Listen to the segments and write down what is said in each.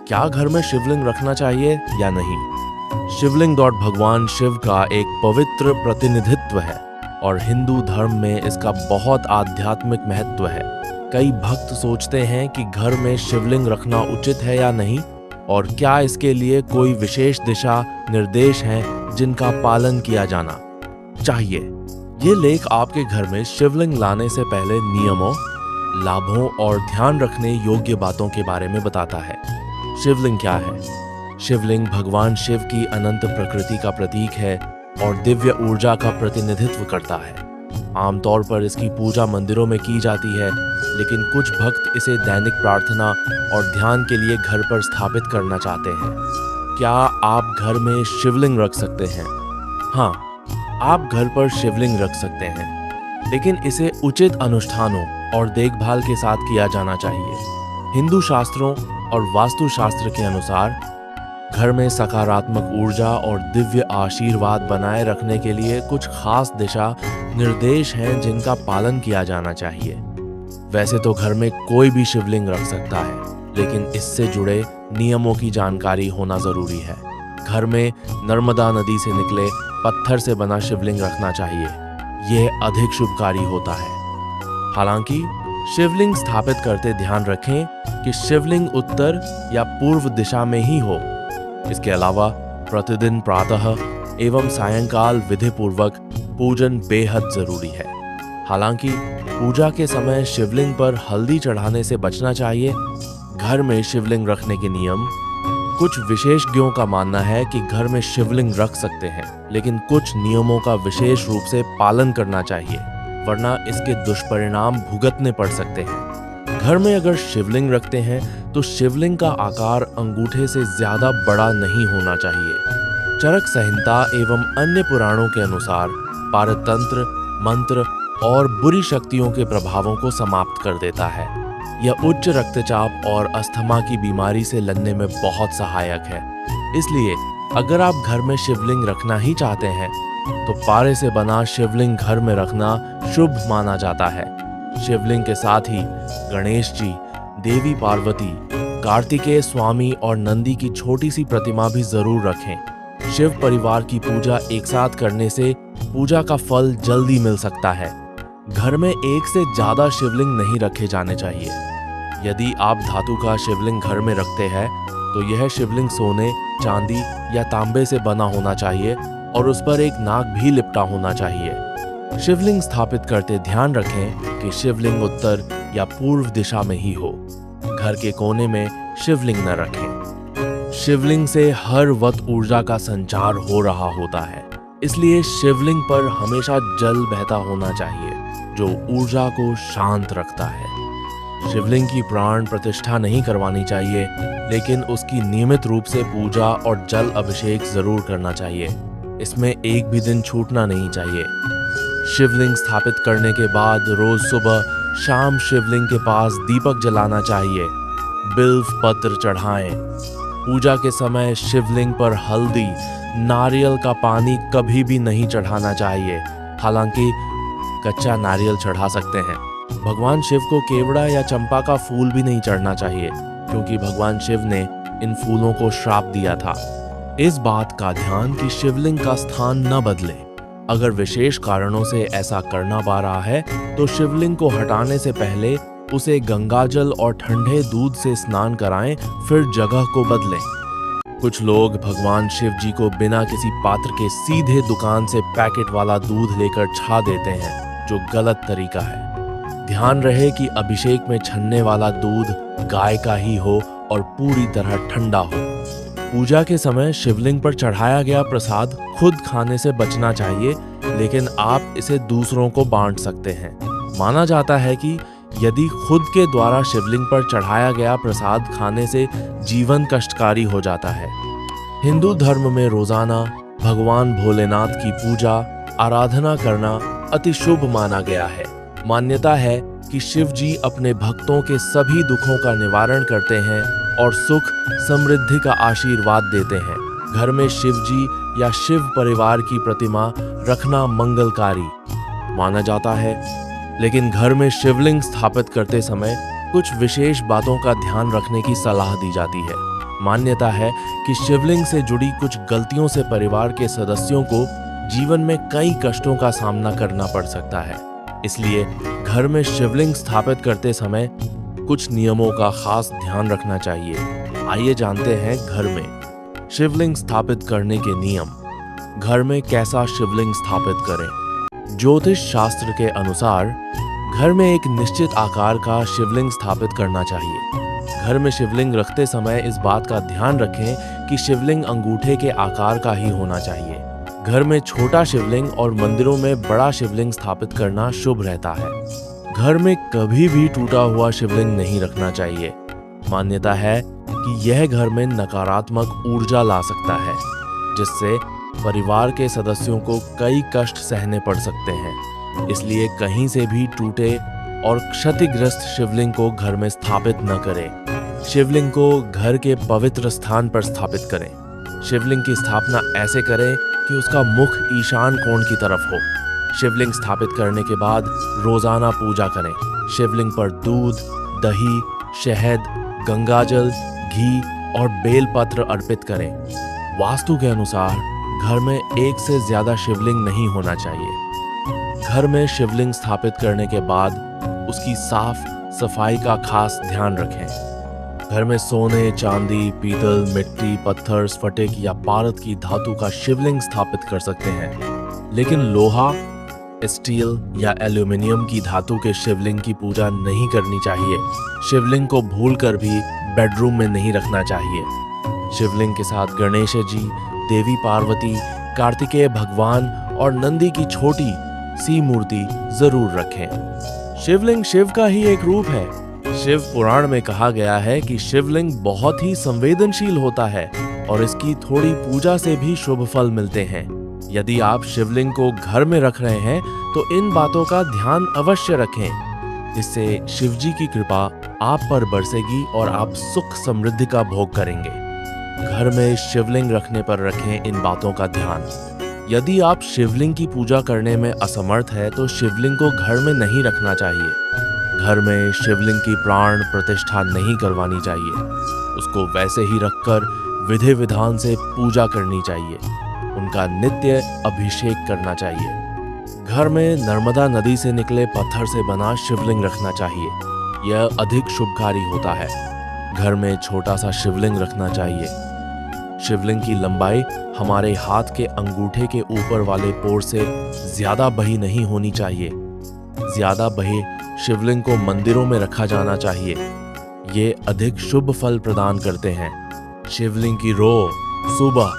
क्या घर में शिवलिंग रखना चाहिए या नहीं? शिवलिंग भगवान शिव का एक पवित्र प्रतिनिधित्व है और हिंदू धर्म में इसका बहुत आध्यात्मिक महत्व है। कई भक्त सोचते हैं कि घर में शिवलिंग रखना उचित है या नहीं, और क्या इसके लिए कोई विशेष दिशा निर्देश हैं जिनका पालन किया जाना चाहिए। ये लेख आपके घर में शिवलिंग लाने से पहले नियमों, लाभों और ध्यान रखने योग्य बातों के बारे में बताता है। शिवलिंग क्या है? शिवलिंग भगवान शिव की अनंत प्रकृति का प्रतीक है और दिव्य ऊर्जा का प्रतिनिधित्व करता है। आमतौर पर इसकी पूजा मंदिरों में की जाती है, लेकिन कुछ भक्त इसे दैनिक प्रार्थना और ध्यान के लिए घर पर स्थापित करना चाहते हैं। क्या आप घर में शिवलिंग रख सकते हैं? हाँ, आप घर पर शिवलिंग रख सकते हैं, लेकिन इसे उचित अनुष्ठानों और देखभाल के साथ किया जाना चाहिए। हिंदू शास्त्रों और वास्तुशास्त्र के अनुसार घर में सकारात्मक ऊर्जा और दिव्य आशीर्वाद बनाए रखने के लिए कुछ खास दिशा निर्देश हैं जिनका पालन किया जाना चाहिए। वैसे तो घर में कोई भी शिवलिंग रख सकता है, लेकिन इससे जुड़े नियमों की जानकारी होना जरूरी है। घर में नर्मदा नदी से निकले पत्थर से बना शिवलिंग रखना चाहिए। यह अधिक शुभकारी होता है। हालांकि शिवलिंग स्थापित करते ध्यान रखें कि शिवलिंग उत्तर या पूर्व दिशा में ही हो। इसके अलावा प्रतिदिन प्रातः एवं सायंकाल विधि पूर्वक पूजन बेहद जरूरी है। हालांकि पूजा के समय शिवलिंग पर हल्दी चढ़ाने से बचना चाहिए। घर में शिवलिंग रखने के नियम। कुछ विशेषज्ञों का मानना है कि घर में शिवलिंग रख सकते हैं, लेकिन कुछ नियमों का विशेष रूप से पालन करना चाहिए, वरना इसके दुष्परिणाम भुगतने पड़ सकते हैं। घर में अगर शिवलिंग रखते हैं तो शिवलिंग का आकार अंगूठे से ज्यादा बड़ा नहीं होना चाहिए। चरक संहिता एवं अन्य पुराणों के अनुसार पारतंत्र, मंत्र और बुरी शक्तियों के प्रभावों को समाप्त कर देता है। यह उच्च रक्तचाप और अस्थमा की बीमारी से लड़ने में बहुत सहायक है। इसलिए अगर आप घर में शिवलिंग रखना ही चाहते हैं तो पारे से बना शिवलिंग घर में रखना शुभ माना जाता है। शिवलिंग के साथ ही गणेश जी, देवी पार्वती, कार्तिकेय स्वामी और नंदी की छोटी सी प्रतिमा भी जरूर रखें। शिव परिवार की पूजा एक साथ करने से पूजा का फल जल्दी मिल सकता है। घर में एक से ज्यादा शिवलिंग नहीं रखे जाने चाहिए। यदि आप धातु का शिवलिंग घर में रखते हैं तो यह शिवलिंग सोने, चांदी या तांबे से बना होना चाहिए और उस पर एक नाग भी लिपटा होना चाहिए। शिवलिंग स्थापित करते ध्यान रखें कि शिवलिंग उत्तर या पूर्व दिशा में ही हो। घर के कोने में शिवलिंग न रखें। शिवलिंग से हर वक्त ऊर्जा का संचार हो रहा होता है, इसलिए शिवलिंग पर हमेशा जल बहता होना चाहिए जो ऊर्जा को शांत रखता है। शिवलिंग की प्राण प्रतिष्ठा नहीं करवानी चाहिए, लेकिन उसकी नियमित रूप से पूजा और जल अभिषेक जरूर करना चाहिए। इसमें एक भी दिन छूटना नहीं चाहिए। शिवलिंग स्थापित करने के बाद रोज सुबह शाम शिवलिंग के पास दीपक जलाना चाहिए। बिल्व पत्र चढ़ाएं। पूजा के समय शिवलिंग पर हल्दी, नारियल का पानी कभी भी नहीं चढ़ाना चाहिए। हालांकि कच्चा नारियल चढ़ा सकते हैं। भगवान शिव को केवड़ा या चंपा का फूल भी नहीं चढ़ना चाहिए, क्योंकि भगवान शिव ने इन फूलों को श्राप दिया था। इस बात का ध्यान कि शिवलिंग का स्थान न बदले। अगर विशेष कारणों से ऐसा करना पड़ रहा है तो शिवलिंग को हटाने से पहले उसे गंगाजल और ठंडे दूध से स्नान कराएं, फिर जगह को बदलें। कुछ लोग भगवान शिव जी को बिना किसी पात्र के सीधे दुकान से पैकेट वाला दूध लेकर छा देते हैं, जो गलत तरीका है। ध्यान रहे कि अभिषेक में छन्ने वाला दूध गाय का ही हो और पूरी तरह ठंडा हो। पूजा के समय शिवलिंग पर चढ़ाया गया प्रसाद खुद खाने से बचना चाहिए, लेकिन आप इसे दूसरों को बांट सकते हैं। माना जाता है कि यदि खुद के द्वारा शिवलिंग पर चढ़ाया गया प्रसाद खाने से जीवन कष्टकारी हो जाता है। हिंदू धर्म में रोजाना भगवान भोलेनाथ की पूजा आराधना करना अति शुभ माना गया है। मान्यता है कि शिव जी अपने भक्तों के सभी दुखों का निवारण करते हैं और सुख समृद्धि का आशीर्वाद देते हैं। घर में शिव जी या शिव परिवार की प्रतिमा रखना मंगलकारी माना जाता है, लेकिन घर में शिवलिंग स्थापित करते समय कुछ विशेष बातों का ध्यान रखने की सलाह दी जाती है। मान्यता है कि शिवलिंग से जुड़ी कुछ गलतियों से परिवार के सदस्यों को जीवन में कई कष्टों का सामना करना पड़ सकता है। इसलिए घर में शिवलिंग स्थापित करते समय कुछ नियमों का खास ध्यान रखना चाहिए। आइए जानते हैं घर में शिवलिंग स्थापित करने के नियम। घर में कैसा शिवलिंग स्थापित करें? ज्योतिष शास्त्र के अनुसार घर में एक निश्चित आकार का शिवलिंग स्थापित करना चाहिए। घर में शिवलिंग रखते समय इस बात का ध्यान रखें कि शिवलिंग अंगूठे के आकार का ही होना चाहिए। घर में छोटा शिवलिंग और मंदिरों में बड़ा शिवलिंग स्थापित करना शुभ रहता है। घर में कभी भी टूटा हुआ शिवलिंग नहीं रखना चाहिए। मान्यता है कि यह घर में नकारात्मक ऊर्जा ला सकता है, जिससे परिवार के सदस्यों को कई कष्ट सहने पड़ सकते हैं। इसलिए कहीं से भी टूटे और क्षतिग्रस्त शिवलिंग को घर में स्थापित न करें। शिवलिंग को घर के पवित्र स्थान पर स्थापित करें। शिवलिंग की स्थापना ऐसे करें कि उसका मुख ईशान कोण की तरफ हो। शिवलिंग स्थापित करने के बाद रोजाना पूजा करें। शिवलिंग पर दूध, दही, शहद, गंगाजल, घी और बेलपत्र अर्पित करें। वास्तु के अनुसार घर में एक से ज्यादा शिवलिंग नहीं होना चाहिए। घर में शिवलिंग स्थापित करने के बाद उसकी साफ सफाई का खास ध्यान रखें। घर में सोने, चांदी, पीतल, मिट्टी, पत्थर, स्फटिक या पारद की धातु का शिवलिंग स्थापित कर सकते हैं, लेकिन लोहा, स्टील या एल्यूमिनियम की धातु के शिवलिंग की पूजा नहीं करनी चाहिए। शिवलिंग को भूलकर भी बेडरूम में नहीं रखना चाहिए। शिवलिंग के साथ गणेश जी, देवी पार्वती, कार्तिकेय भगवान और नंदी की छोटी सी मूर्ति जरूर रखें। शिवलिंग शिव का ही एक रूप है। शिव पुराण में कहा गया है कि शिवलिंग बहुत ही संवेदनशील होता है और इसकी थोड़ी पूजा से भी शुभ फल मिलते हैं। यदि आप शिवलिंग को घर में रख रहे हैं तो इन बातों का ध्यान अवश्य रखें। इससे शिवजी की कृपा आप पर बरसेगी और आप सुख समृद्धि का भोग करेंगे। घर में शिवलिंग रखने पर रखें इन बातों का ध्यान। यदि आप शिवलिंग की पूजा करने में असमर्थ है तो शिवलिंग को घर में नहीं रखना चाहिए। घर में शिवलिंग की प्राण प्रतिष्ठा नहीं करवानी चाहिए। उसको वैसे ही रखकर विधि विधान से पूजा करनी चाहिए। उनका नित्य अभिषेक करना चाहिए। घर में नर्मदा नदी से निकले पत्थर से बना शिवलिंग रखना चाहिए। यह अधिक शुभकारी होता है। घर में छोटा सा शिवलिंग रखना चाहिए। शिवलिंग की लंबाई हमारे हाथ के अंगूठे के ऊपर वाले पोर से ज्यादा बही नहीं होनी चाहिए। ज्यादा बहे शिवलिंग को मंदिरों में रखा जाना चाहिए। ये अधिक शुभ फल प्रदान करते हैं। शिवलिंग की रोज सुबह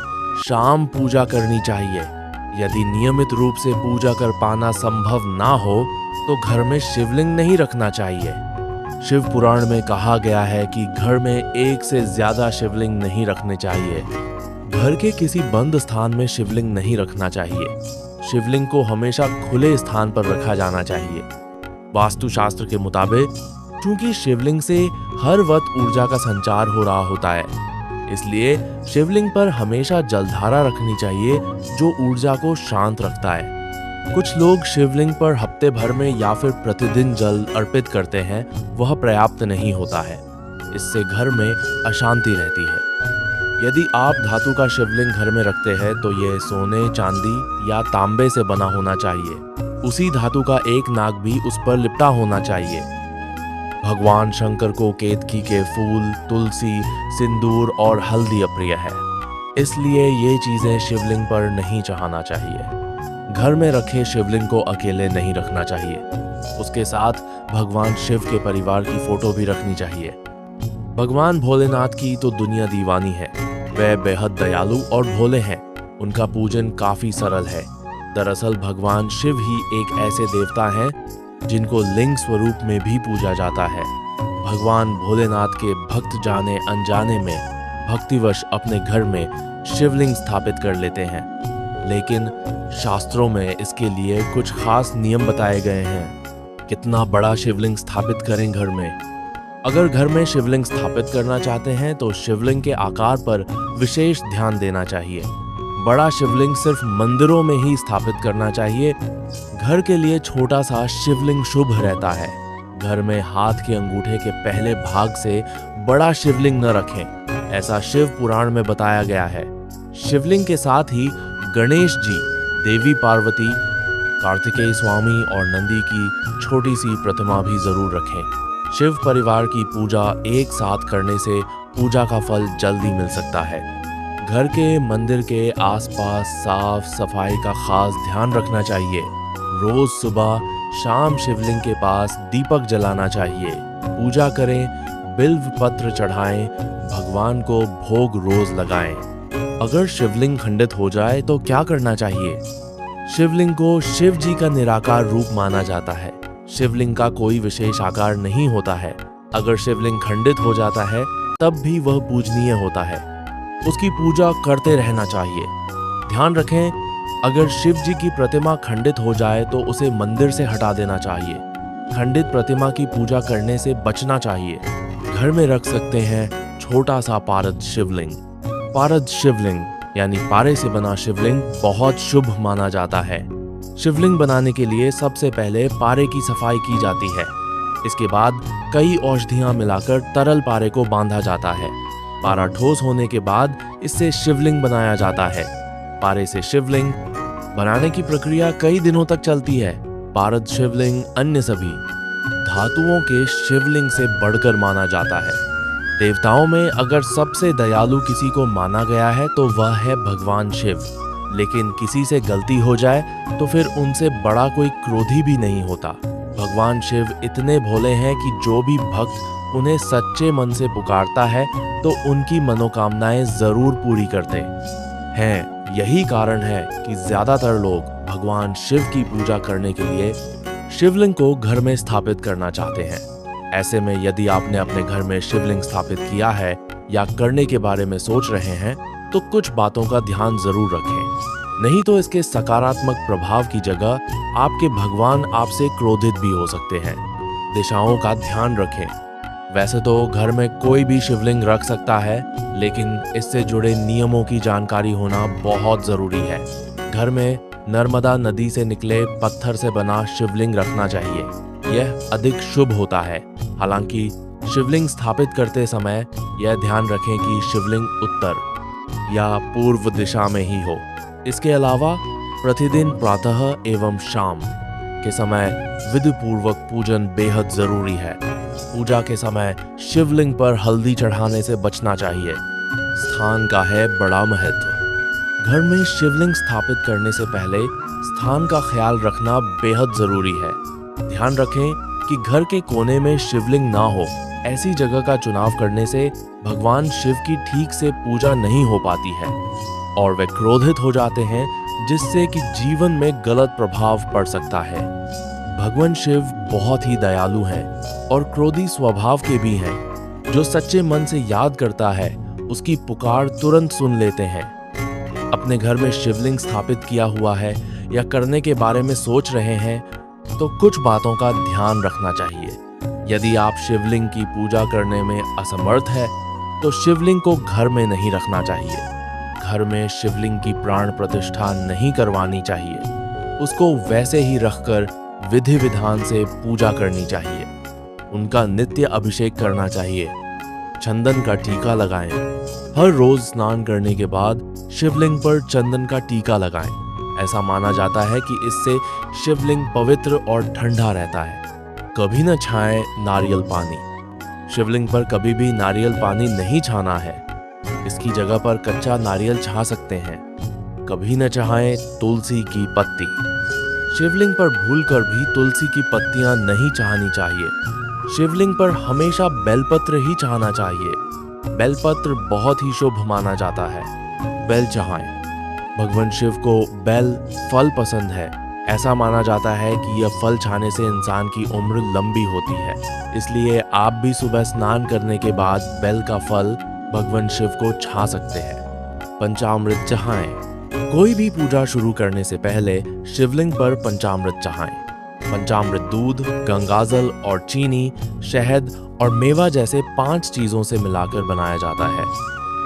शाम पूजा करनी चाहिए। यदि नियमित रूप से पूजा कर पाना संभव ना हो तो घर में शिवलिंग नहीं रखना चाहिए। शिव पुराण में कहा गया है कि घर में एक से ज्यादा शिवलिंग नहीं रखने चाहिए। घर के किसी बंद स्थान में शिवलिंग नहीं रखना चाहिए। शिवलिंग को हमेशा खुले स्थान पर रखा जाना चाहिए। वास्तुशास्त्र के मुताबिक चूंकि शिवलिंग से हर वक्त ऊर्जा का संचार हो रहा होता है, इसलिए शिवलिंग पर हमेशा जलधारा रखनी चाहिए जो ऊर्जा को शांत रखता है। कुछ लोग शिवलिंग पर हफ्ते भर में या फिर प्रतिदिन जल अर्पित करते हैं, वह पर्याप्त नहीं होता है। इससे घर में अशांति रहती है। यदि आप धातु का शिवलिंग घर में रखते हैं तो यह सोने, चांदी या तांबे से बना होना चाहिए। उसी धातु का एक नाग भी उस पर लिपटा होना चाहिए। भगवान शंकर को केतकी के फूल, तुलसी, सिंदूर और हल्दी अप्रिय है, इसलिए ये चीजें शिवलिंग पर नहीं चढ़ाना चाहिए। घर में रखे शिवलिंग को अकेले नहीं रखना चाहिए। उसके साथ भगवान शिव के परिवार की फोटो भी रखनी चाहिए। भगवान भोलेनाथ की तो दुनिया दीवानी है। वे बेहद दयालु और भोले हैं। उनका पूजन काफी सरल है। दरअसल भगवान शिव ही एक ऐसे देवता हैं जिनको लिंग स्वरूप में भी पूजा जाता है। भगवान भोलेनाथ के भक्त जाने अनजाने में भक्तिवश अपने घर में शिवलिंग स्थापित कर लेते हैं, लेकिन शास्त्रों में इसके लिए कुछ खास नियम बताए गए हैं। कितना बड़ा शिवलिंग स्थापित करें घर में? अगर घर में शिवलिंग स्थापित करना चाहते हैं तो शिवलिंग के आकार पर विशेष ध्यान देना चाहिए। बड़ा शिवलिंग सिर्फ मंदिरों में ही स्थापित करना चाहिए। घर के लिए छोटा सा शिवलिंग शुभ रहता है। घर में हाथ के अंगूठे के पहले भाग से बड़ा शिवलिंग न रखें। ऐसा शिव पुराण में बताया गया है। शिवलिंग के साथ ही गणेश जी, देवी पार्वती, कार्तिकेय स्वामी और नंदी की छोटी सी प्रतिमा भी जरूर रखें। शिव परिवार की पूजा एक साथ करने से पूजा का फल जल्दी मिल सकता है। घर के मंदिर के आसपास साफ सफाई का खास ध्यान रखना चाहिए। रोज सुबह शाम शिवलिंग के पास दीपक जलाना चाहिए। पूजा करें, बिल्व पत्र चढ़ाएं, भगवान को भोग रोज लगाएं। अगर शिवलिंग खंडित हो जाए तो क्या करना चाहिए? शिवलिंग को शिव जी का निराकार रूप माना जाता है। शिवलिंग का कोई विशेष आकार नहीं होता है। अगर शिवलिंग खंडित हो जाता है तब भी वह पूजनीय होता है। उसकी पूजा करते रहना चाहिए। ध्यान रखें, अगर शिव जी की प्रतिमा खंडित हो जाए तो उसे मंदिर से हटा देना चाहिए। खंडित प्रतिमा की पूजा करने से बचना चाहिए। घर में रख सकते हैं छोटा सा पारद शिवलिंग। पारद शिवलिंग यानी पारे से बना शिवलिंग बहुत शुभ माना जाता है। शिवलिंग बनाने के लिए सबसे पहले पारे की सफाई की जाती है। इसके बाद कई औषधियां मिलाकर तरल पारे को बांधा जाता है। पारा ठोस होने के बाद इससे शिवलिंग बनाया जाता है। पारे से शिवलिंग बनाने की प्रक्रिया कई दिनों तक चलती है। पारद शिवलिंग अन्य सभी धातुओं के शिवलिंग से बढ़कर माना जाता है। देवताओं में अगर सबसे दयालु किसी को माना गया है तो वह है भगवान शिव। लेकिन किसी से गलती हो जाए तो फिर उनसे बड़ा कोई क्रोधी भी नहीं होता। भगवान शिव इतने भोले हैं कि जो भी भक्त उन्हें सच्चे मन से पुकारता है तो उनकी मनोकामनाएं जरूर पूरी करते हैं। यही कारण है कि ज्यादातर लोग भगवान शिव की पूजा करने के लिए शिवलिंग को घर में स्थापित करना चाहते हैं। ऐसे में यदि आपने अपने घर में शिवलिंग स्थापित किया है या करने के बारे में सोच रहे हैं तो कुछ बातों का ध्यान जरूर रखें। नहीं तो इसके सकारात्मक प्रभाव की जगह आपके भगवान आपसे क्रोधित भी हो सकते हैं। दिशाओं का ध्यान रखें। वैसे तो घर में कोई भी शिवलिंग रख सकता है, लेकिन इससे जुड़े नियमों की जानकारी होना बहुत जरूरी है। घर में नर्मदा नदी से निकले पत्थर से बना शिवलिंग रखना चाहिए। यह अधिक शुभ होता है। हालांकि शिवलिंग स्थापित करते समय यह ध्यान रखें कि शिवलिंग उत्तर या पूर्व दिशा में ही हो। इसके अलावा प्रतिदिन प्रातः एवं शाम के समय विधि पूर्वक पूजन बेहद जरूरी है। पूजा के समय शिवलिंग पर हल्दी चढ़ाने से बचना चाहिए। स्थान का है बड़ा महत्व। घर में शिवलिंग स्थापित करने से पहले स्थान का ख्याल रखना बेहद जरूरी है। ध्यान रखें कि घर के कोने में शिवलिंग ना हो। ऐसी जगह का चुनाव करने से भगवान शिव की ठीक से पूजा नहीं हो पाती है और वे क्रोधित हो जाते हैं, जिससे कि जीवन में गलत प्रभाव पड़ सकता है। भगवान शिव बहुत ही दयालु हैं और क्रोधी स्वभाव के भी हैं। जो सच्चे मन से याद करता है उसकी पुकार तुरंत सुन लेते हैं। अपने घर में शिवलिंग स्थापित किया हुआ है या करने के बारे में सोच रहे हैं तो कुछ बातों का ध्यान रखना चाहिए। यदि आप शिवलिंग की पूजा करने में असमर्थ है तो शिवलिंग को घर में नहीं रखना चाहिए। घर में शिवलिंग की प्राण प्रतिष्ठा नहीं करवानी चाहिए। उसको वैसे ही रखकर विधि विधान से पूजा करनी चाहिए। उनका नित्य अभिषेक करना चाहिए। चंदन का टीका लगाएं। हर रोज स्नान करने के बाद शिवलिंग पर चंदन का टीका लगाएं। ऐसा माना जाता है कि इससे शिवलिंग पवित्र और ठंडा रहता है। कभी न छाएं नारियल पानी। शिवलिंग पर कभी भी नारियल पानी नहीं छाना है। इसकी जगह पर कच्चा नारियल छा सकते हैं। कभी न चढ़ाएं तुलसी की पत्ती। शिवलिंग पर भूलकर भी तुलसी की पत्तियां नहीं चढ़ानी चाहिए। शिवलिंग पर हमेशा बेलपत्र ही चढ़ाना चाहिए। बेलपत्र बहुत ही शुभ माना जाता है। बेल चढ़ाएं। भगवान शिव को बेल फल पसंद है। ऐसा माना जाता है कि यह फल खाने से इंसान की उम्र लंबी होती है। इसलिए आप भी सुबह स्नान करने के बाद बेल का फल भगवान शिव को छा सकते हैं। पंचामृत चढ़ाएं। कोई भी पूजा शुरू करने से पहले शिवलिंग पर पंचामृत चढ़ाएं। पंचामृत दूध, गंगाजल और चीनी, शहद और मेवा जैसे 5 चीजों से मिलाकर बनाया जाता है।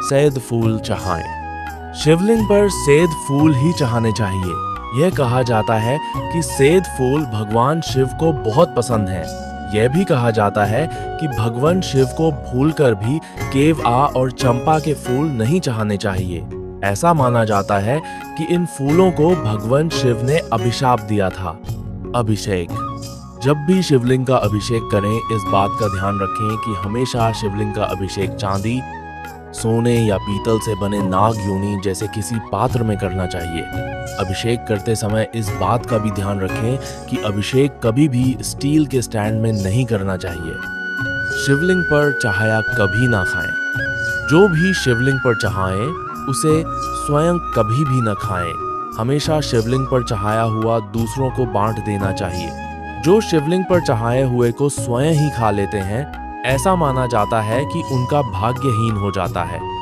सेद फूल चढ़ाएं। शिवलिंग पर सेद फूल ही चढ़ाने चाहिए। यह कहा जाता है कि सेद फूल भगवान शिव को बहुत पसंद है। यह भी कहा जाता है कि भगवान शिव को भूलकर भी केवआ और चंपा के फूल नहीं चढ़ाने चाहिए। ऐसा माना जाता है कि इन फूलों को भगवान शिव ने अभिशाप दिया था। अभिषेक। जब भी शिवलिंग का अभिषेक करें, इस बात का ध्यान रखें कि हमेशा शिवलिंग का अभिषेक चांदी, सोने या पीतल से बने नाग योनि जैसे किसी पात्र में करना चाहिए। अभिषेक करते समय इस बात का भी ध्यान रखें कि अभिषेक कभी भी स्टील के स्टैंड में नहीं करना चाहिए। शिवलिंग पर चढ़ाया कभी ना खाएं। जो भी शिवलिंग पर चढ़ाएं उसे स्वयं कभी भी न खाएं। हमेशा शिवलिंग पर चढ़ाया हुआ दूसरों को बांट देना चाहिए। जो शिवलिंग पर चढ़ाए हुए को स्वयं ही खा लेते हैं, ऐसा माना जाता है कि उनका भाग्यहीन हो जाता है।